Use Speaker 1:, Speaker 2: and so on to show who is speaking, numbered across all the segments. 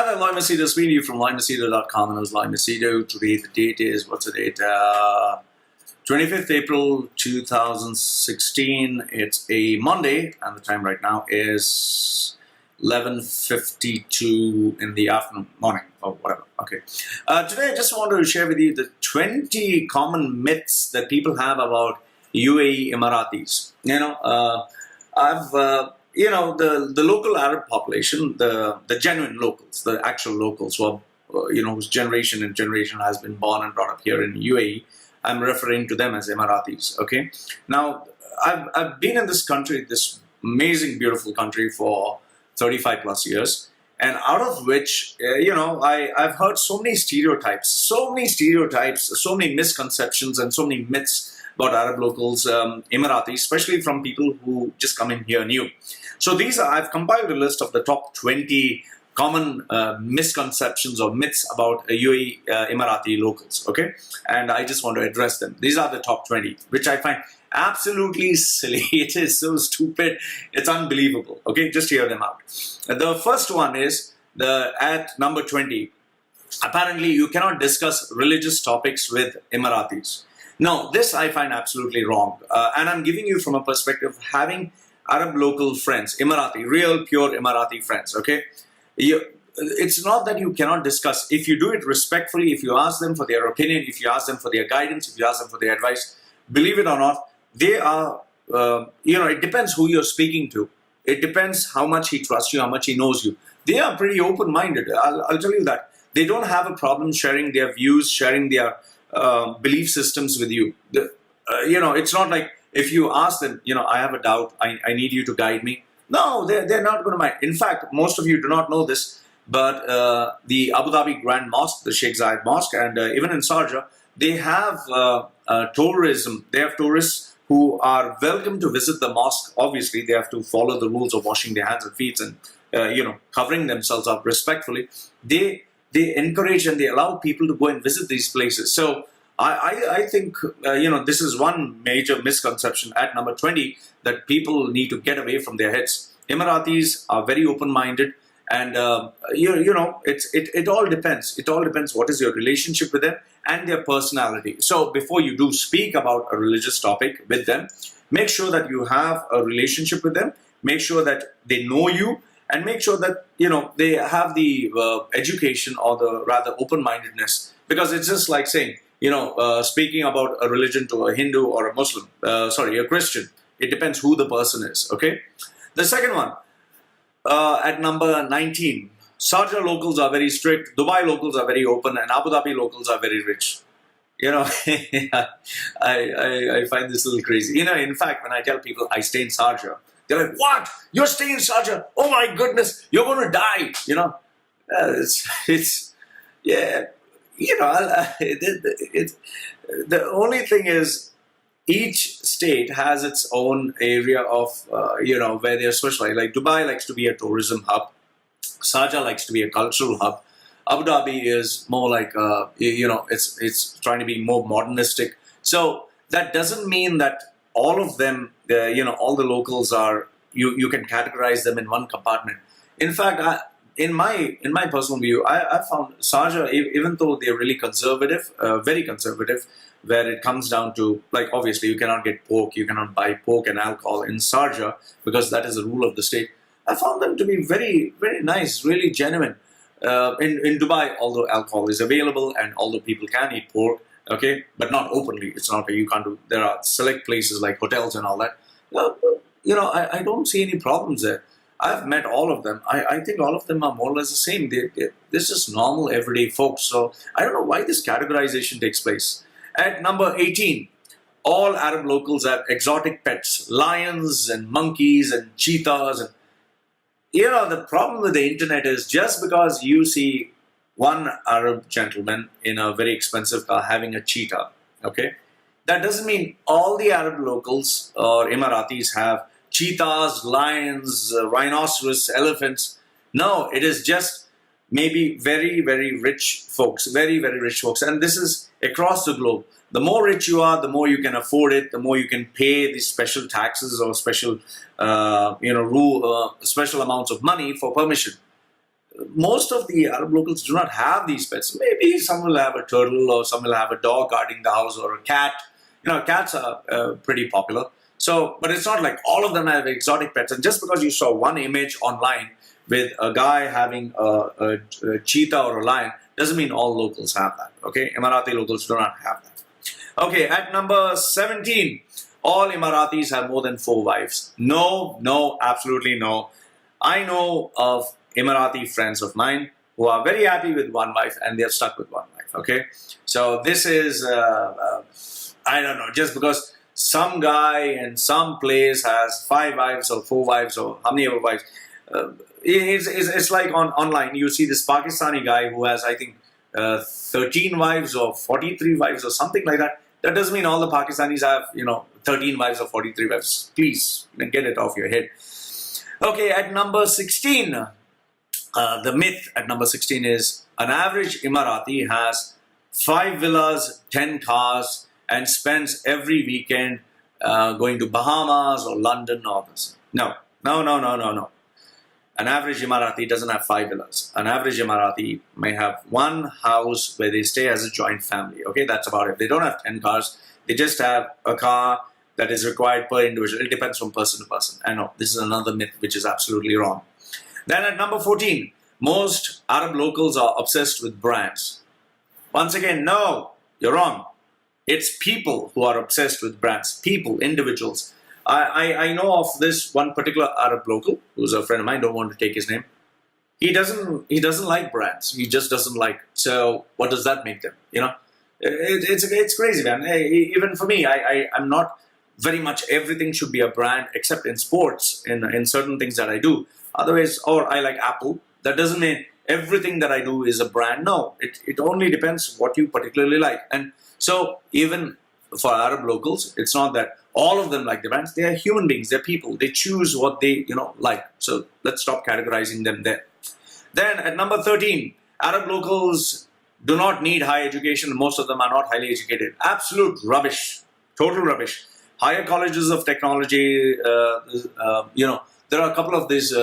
Speaker 1: Hi there, Lloyd Macedo speaking to you from LloydMacedo.com, and I was Lloyd Macedo. Today the date is, what's the date? 25th April 2016. It's a Monday, and the time right now is 11:52 in the morning, or whatever. Okay. Today I just wanted to share with you the 20 common myths that people have about UAE Emiratis. The local Arab population, the genuine locals, the actual locals who are, whose generation and generation has been born and brought up here in UAE, I'm referring to them as Emiratis, okay? Now, I've been in this country, this amazing, beautiful country for 35 plus years, and out of which, I've heard so many stereotypes, so many misconceptions and so many myths about Arab locals, Emiratis, especially from people who just come in here new. So I've compiled a list of the top 20 common misconceptions or myths about UAE Emirati locals, okay? And I just want to address them. These are the top 20, which I find absolutely silly. It is so stupid. It's unbelievable, okay? Just hear them out. The first one is, at number 20, apparently you cannot discuss religious topics with Emiratis. No, this I find absolutely wrong. And I'm giving you from a perspective of having Arab local friends, Emirati, real pure Emirati friends, okay? It's not that you cannot discuss. If you do it respectfully, if you ask them for their opinion, if you ask them for their guidance, if you ask them for their advice, believe it or not, they are, it depends who you're speaking to. It depends how much he trusts you, how much he knows you. They are pretty open-minded, I'll tell you that. They don't have a problem sharing their views, sharing their belief systems with you. It's not like if you ask them, I have a doubt, I need you to guide me. No, they're not going to mind. In fact, most of you do not know this, but the Abu Dhabi Grand Mosque, the Sheikh Zayed Mosque, and even in Sharjah, they have tourism. They have tourists who are welcome to visit the mosque. Obviously, they have to follow the rules of washing their hands and feet and, covering themselves up respectfully. They encourage and they allow people to go and visit these places. So I think, this is one major misconception at number 20 that people need to get away from their heads. Emiratis are very open-minded, and, it all depends. It all depends what is your relationship with them and their personality. So before you do speak about a religious topic with them, make sure that you have a relationship with them, make sure that they know you, and make sure that, they have the education or the rather open-mindedness. Because it's just like saying, speaking about a religion to a Hindu or a Muslim, a Christian. It depends who the person is, okay? The second one, at number 19, Sharjah locals are very strict, Dubai locals are very open, and Abu Dhabi locals are very rich. I find this a little crazy. In fact, when I tell people I stay in Sharjah, they're like, what? You're staying in Sharjah? Oh my goodness, you're going to die, the only thing is, each state has its own area of, where they're specialized. Like Dubai likes to be a tourism hub. Sharjah likes to be a cultural hub. Abu Dhabi is more like, it's trying to be more modernistic. So that doesn't mean that all of them, all the locals are, you can categorize them in one compartment. In fact, in my personal view, I found Sharjah, even though they're really conservative, very conservative, where it comes down to, like, obviously you cannot get pork, you cannot buy pork and alcohol in Sharjah because that is the rule of the state. I found them to be very, very nice, really genuine. In Dubai, although alcohol is available and although people can eat pork, okay, but not openly. It's not that you can't do. There are select places like hotels and all that. I don't see any problems there. I've met all of them. I think all of them are more or less the same. They're just normal, everyday folks. So I don't know why this categorization takes place. At number 18, all Arab locals have exotic pets, lions and monkeys and cheetahs. And the problem with the internet is just because you see one Arab gentleman in a very expensive car having a cheetah, okay, that doesn't mean all the Arab locals or Emiratis have cheetahs, lions, rhinoceros, elephants. No, it is just maybe very, very rich folks, very, very rich folks. And this is across the globe. The more rich you are, the more you can afford it, the more you can pay these special taxes or special, special amounts of money for permission. most of the Arab locals do not have these pets. Maybe some will have a turtle, or some will have a dog guarding the house, or a cat. Cats are pretty popular. So, but it's not like all of them have exotic pets. And just because you saw one image online with a guy having a cheetah or a lion, doesn't mean all locals have that. Okay, Emirati locals do not have that. Okay, at number 17, all Emiratis have more than 4 wives. No, absolutely no. I know of Emirati friends of mine who are very happy with one wife and they're stuck with one wife. Okay, so this is I don't know, just because some guy in some place has 5 wives or 4 wives or how many other wives. It's like online you see this Pakistani guy who has, I think, 13 wives or 43 wives or something like that. That doesn't mean all the Pakistanis have 13 wives or 43 wives. Please get it off your head. Okay, at number 16, the myth at number 16 is an average Emirati has 5 villas, 10 cars, and spends every weekend going to Bahamas or London or this. No. An average Emirati doesn't have 5 villas. An average Emirati may have one house where they stay as a joint family. Okay, that's about it. They don't have 10 cars. They just have a car that is required per individual. It depends from person to person. I know, this is another myth which is absolutely wrong. Then at number 14, most Arab locals are obsessed with brands. Once again, no, you're wrong. It's people who are obsessed with brands. People, individuals. I know of this one particular Arab local who's a friend of mine. Don't want to take his name. He doesn't like brands. He just doesn't like. So what does that make them? It's crazy, man. Even for me, I'm not very much. Everything should be a brand, except in sports, in certain things that I do. Otherwise, or I like Apple. That doesn't mean everything that I do is a brand. No, it only depends what you particularly like. And so even for Arab locals, it's not that all of them like the brands. They are human beings. They're people. They choose what they like. So let's stop categorizing them there. Then at number 13, Arab locals do not need higher education. Most of them are not highly educated. Absolute rubbish. Total rubbish. Higher colleges of technology, there are a couple of these,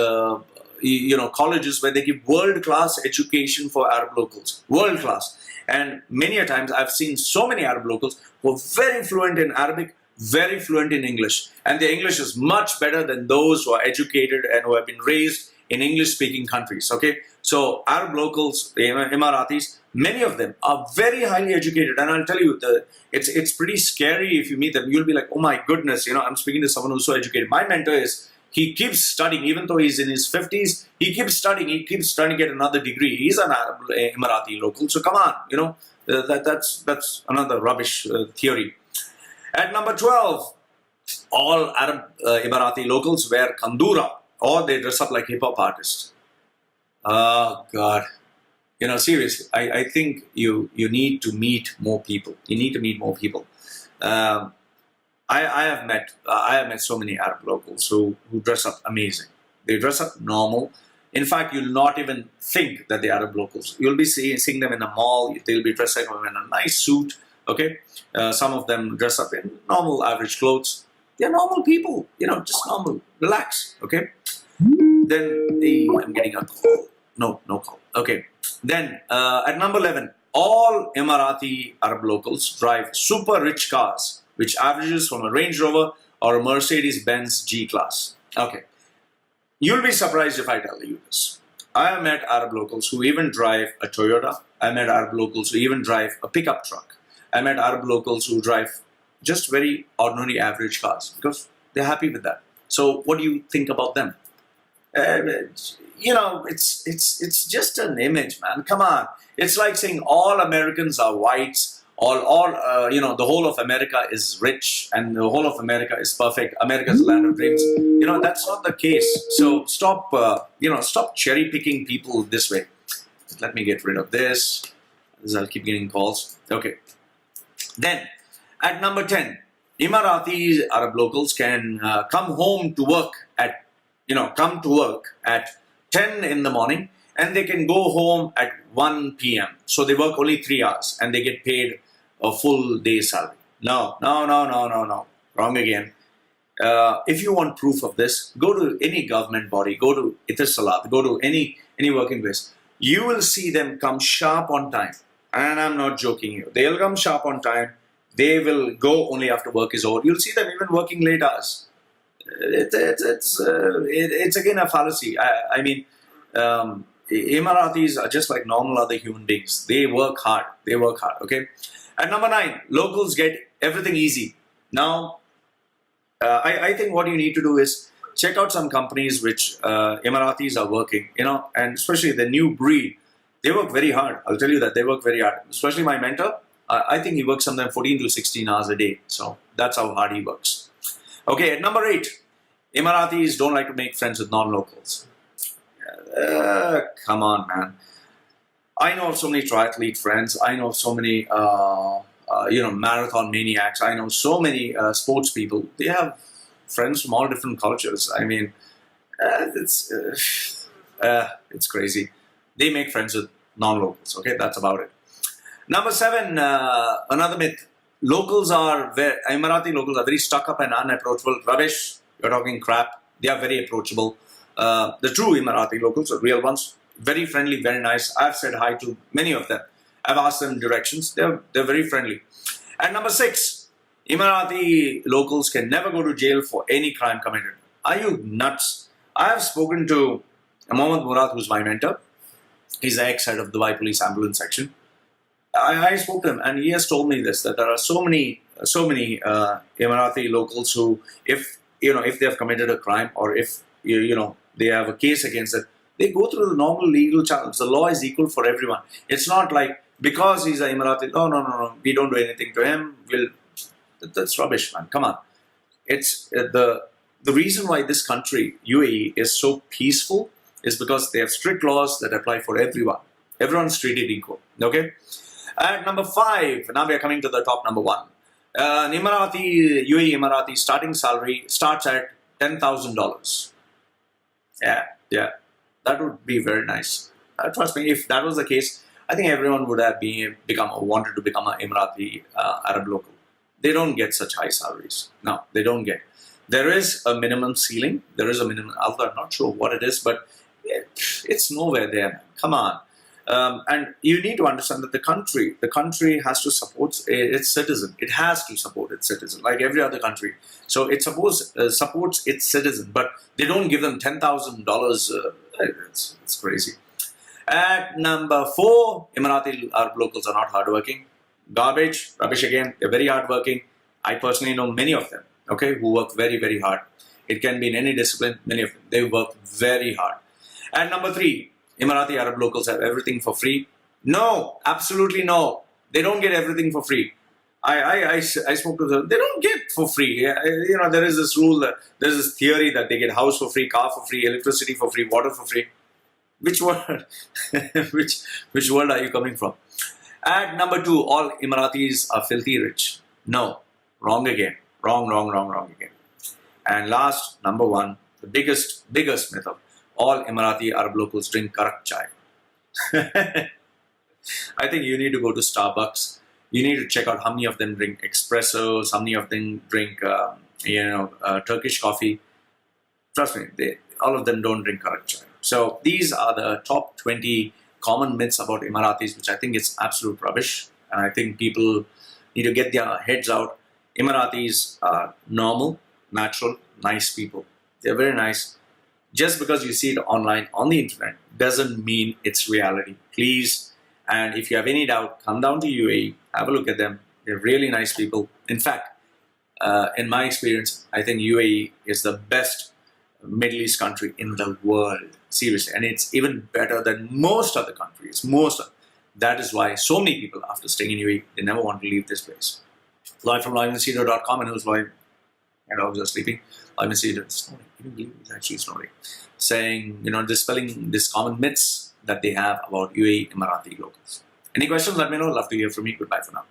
Speaker 1: colleges where they give world-class education for Arab locals. World-class. And many a times I've seen so many Arab locals who are very fluent in Arabic, very fluent in English. And their English is much better than those who are educated and who have been raised in English-speaking countries. Okay? So Arab locals, the Emiratis, many of them are very highly educated. And I'll tell you, it's pretty scary if you meet them. You'll be like, oh my goodness, I'm speaking to someone who's so educated. My mentor he keeps studying, even though he's in his 50s, he keeps studying. He keeps trying to get another degree. He's an Arab Emirati local. So come on, that's another rubbish theory. At number 12, all Arab Emirati locals wear kandura or they dress up like hip-hop artists. Oh, God. Seriously, I think you need to meet more people. You need to meet more people. I have met so many Arab locals who dress up amazing. They dress up normal. In fact, you'll not even think that they're Arab locals. You'll be seeing them in a mall. They'll be dressed up in a nice suit. Okay, some of them dress up in normal, average clothes. They're normal people. Just normal. Relax. Okay. Then I'm getting a call. No call. Okay. Then at number 11, all Emirati Arab locals drive super rich cars, which averages from a Range Rover or a Mercedes-Benz G-Class. Okay. You'll be surprised if I tell you this. I have met Arab locals who even drive a Toyota. I met Arab locals who even drive a pickup truck. I met Arab locals who drive just very ordinary average cars because they're happy with that. So what do you think about them? It's just an image, man. Come on. It's like saying all Americans are whites. The whole of America is rich and the whole of America is perfect. America's land of dreams. That's not the case. So stop cherry picking people this way. Let me get rid of this. I'll keep getting calls. Okay. Then at number 10, Emirati Arab locals can come to work at 10 in the morning and they can go home at 1 p.m. So they work only 3 hours and they get paid a full day's salary. No. Wrong again. If you want proof of this, go to any government body, go to Etisalat, go to any any working place, you will see them come sharp on time. And I'm not joking you. They'll come sharp on time. They will go only after work is over. You'll see them even working late hours. It's again a fallacy. I mean, Emiratis are just like normal other human beings. They work hard. They work hard. Okay. And number 9, locals get everything easy. Now, I think what you need to do is check out some companies which Emiratis are working, and especially the new breed. They work very hard. I'll tell you that they work very hard. Especially my mentor. I think he works sometimes 14 to 16 hours a day. So that's how hard he works. Okay, at number 8, Emiratis don't like to make friends with non-locals. Come on, man. I know so many triathlete friends. I know so many, marathon maniacs. I know so many sports people. They have friends from all different cultures. I mean, it's crazy. They make friends with non-locals. Okay, that's about it. Number 7, another myth. Emirati locals are very stuck up and unapproachable. Rubbish. You're talking crap. They are very approachable. The true Emirati locals, the real ones, very friendly, very nice. I've said hi to many of them. I've asked them directions. They're very friendly. And number 6, Emirati locals can never go to jail for any crime committed. Are you nuts? I have spoken to Mohammed Murad, who's my mentor. He's the ex-head of the Dubai Police Ambulance Section. I spoke to him, and he has told me this, that there are so many Emirati locals who, if they have committed a crime, or if they have a case against it, they go through the normal legal channels. The law is equal for everyone. It's not like because he's an Emirati, no, we don't do anything to him. That's rubbish, man. Come on. It's the reason why this country, UAE, is so peaceful is because they have strict laws that apply for everyone. Everyone's treated equal. Okay. At number 5, now we are coming to the top number 1. An UAE Emirati starting salary starts at $10,000. Yeah, that would be very nice. Trust me, if that was the case, I think everyone would have wanted to become an Emirati Arab local. They don't get such high salaries. No, they don't get. There is a minimum ceiling. There is a minimum. I'm not sure what it is, but it's nowhere there. Come on. And you need to understand that the country has to support its citizen. It has to support its citizen, like every other country. So it supports its citizen, but they don't give them $10,000. It's crazy. At number 4, Emirati Arab locals are not hardworking. Garbage, rubbish again. They're very hardworking. I personally know many of them, okay, who work very, very hard. It can be in any discipline. Many of them, they work very hard. And number 3, Emirati Arab locals have everything for free. No, absolutely no. They don't get everything for free. I spoke to them. They don't get for free. There is this rule, there is this theory that they get house for free, car for free, electricity for free, water for free. Which world? which world are you coming from? At number 2, all Emiratis are filthy rich. No, wrong again. Wrong again. And last, number 1, the biggest myth of all Emirati Arab locals drink karak chai. I think you need to go to Starbucks. You need to check out how many of them drink espressos, how many of them drink, Turkish coffee. Trust me, all of them don't drink karak chai. So these are the top 20 common myths about Emiratis, which I think is absolute rubbish. And I think people need to get their heads out. Emiratis are normal, natural, nice people. They're very nice. Just because you see it online on the internet doesn't mean it's reality. Please, and if you have any doubt, come down to UAE, have a look at them. They're really nice people. In fact, in my experience, I think UAE is the best Middle East country in the world. Seriously. And it's even better than most other countries. That is why so many people, after staying in UAE, they never want to leave this place. Live from liveinthecedar.com, and it was live. And dogs are sleeping. Live in Cedar is snoring. Can you believe it's actually snoring? Saying, dispelling these common myths that they have about UAE Emirati locals. Any questions? Let me know. Love to hear from you. Goodbye for now.